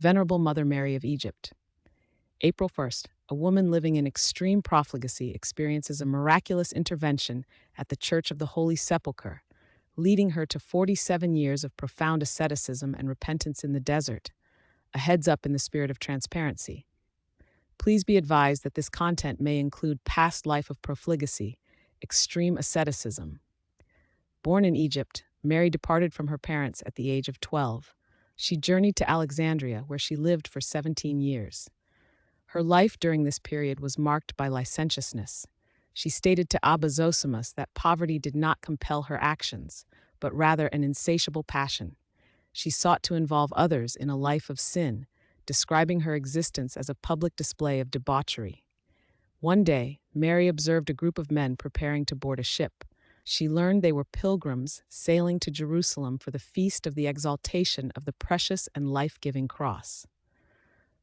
Venerable Mother Mary of Egypt. April 1st, a woman living in extreme profligacy experiences a miraculous intervention at the Church of the Holy Sepulchre, leading her to 47 years of profound asceticism and repentance in the desert. A heads up in the spirit of transparency. Please be advised that this content may include past life of profligacy, extreme asceticism. Born in Egypt, Mary departed from her parents at the age of 12. She journeyed to Alexandria, where she lived for 17 years. Her life during this period was marked by licentiousness. She stated to Abba Zosimus that poverty did not compel her actions, but rather an insatiable passion. She sought to involve others in a life of sin, describing her existence as a public display of debauchery. One day, Mary observed a group of men preparing to board a ship. She learned they were pilgrims sailing to Jerusalem for the feast of the exaltation of the precious and life-giving cross.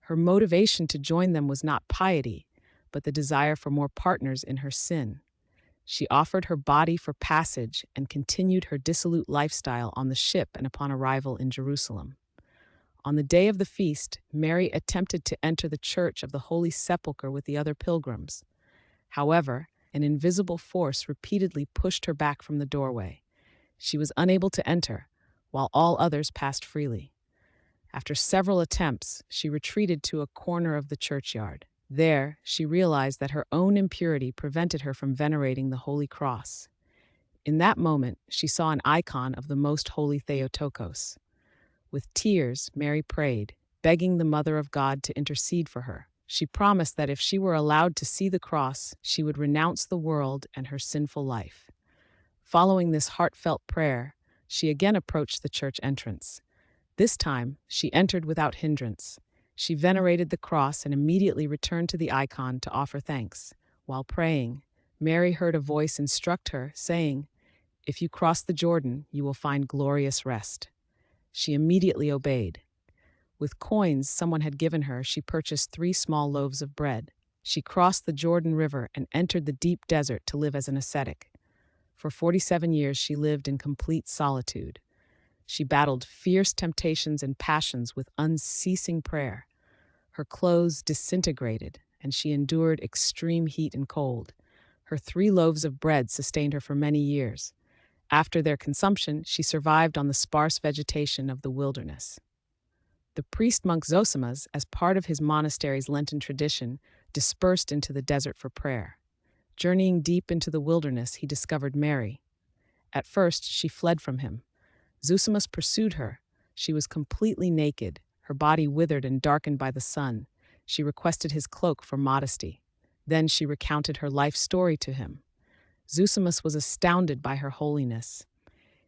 Her motivation to join them was not piety, but the desire for more partners in her sin. She offered her body for passage and continued her dissolute lifestyle on the ship and upon arrival in Jerusalem. On the day of the feast, Mary attempted to enter the church of the Holy Sepulchre with the other pilgrims. However, an invisible force repeatedly pushed her back from the doorway. She was unable to enter, while all others passed freely. After several attempts, she retreated to a corner of the churchyard. There, she realized that her own impurity prevented her from venerating the Holy Cross. In that moment, she saw an icon of the Most Holy Theotokos. With tears, Mary prayed, begging the Mother of God to intercede for her. She promised that if she were allowed to see the cross, she would renounce the world and her sinful life. Following this heartfelt prayer, she again approached the church entrance. This time, she entered without hindrance. She venerated the cross and immediately returned to the icon to offer thanks. While praying, Mary heard a voice instruct her, saying, "If you cross the Jordan, you will find glorious rest." She immediately obeyed. With coins someone had given her, she purchased 3 small loaves of bread. She crossed the Jordan River and entered the deep desert to live as an ascetic. For 47 years she lived in complete solitude. She battled fierce temptations and passions with unceasing prayer. Her clothes disintegrated, and she endured extreme heat and cold. Her 3 loaves of bread sustained her for many years. After their consumption, she survived on the sparse vegetation of the wilderness. The priest-monk Zosimus, as part of his monastery's Lenten tradition, dispersed into the desert for prayer. Journeying deep into the wilderness, he discovered Mary. At first, she fled from him. Zosimus pursued her. She was completely naked, her body withered and darkened by the sun. She requested his cloak for modesty. Then she recounted her life story to him. Zosimus was astounded by her holiness.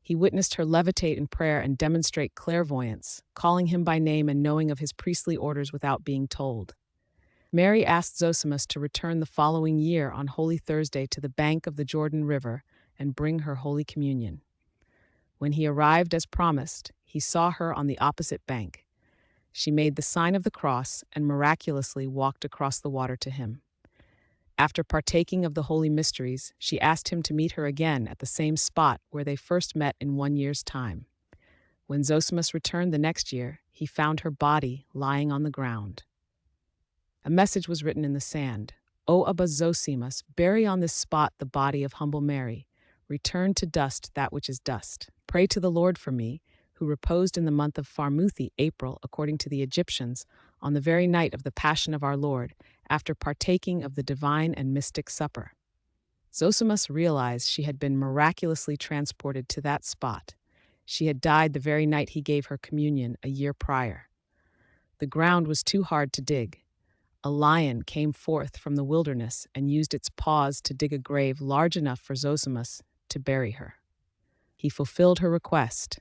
He witnessed her levitate in prayer and demonstrate clairvoyance, calling him by name and knowing of his priestly orders without being told. Mary asked Zosimus to return the following year on Holy Thursday to the bank of the Jordan River and bring her Holy Communion. When he arrived as promised, he saw her on the opposite bank. She made the sign of the cross and miraculously walked across the water to him. After partaking of the holy mysteries, she asked him to meet her again at the same spot where they first met in 1 year's time. When Zosimus returned the next year, he found her body lying on the ground. A message was written in the sand. "O Abba Zosimus, bury on this spot the body of humble Mary. Return to dust that which is dust. Pray to the Lord for me, who reposed in the month of Farmuthi, April, according to the Egyptians, on the very night of the Passion of our Lord, after partaking of the divine and mystic supper." Zosimus realized she had been miraculously transported to that spot. She had died the very night he gave her communion a year prior. The ground was too hard to dig. A lion came forth from the wilderness and used its paws to dig a grave large enough for Zosimus to bury her. He fulfilled her request.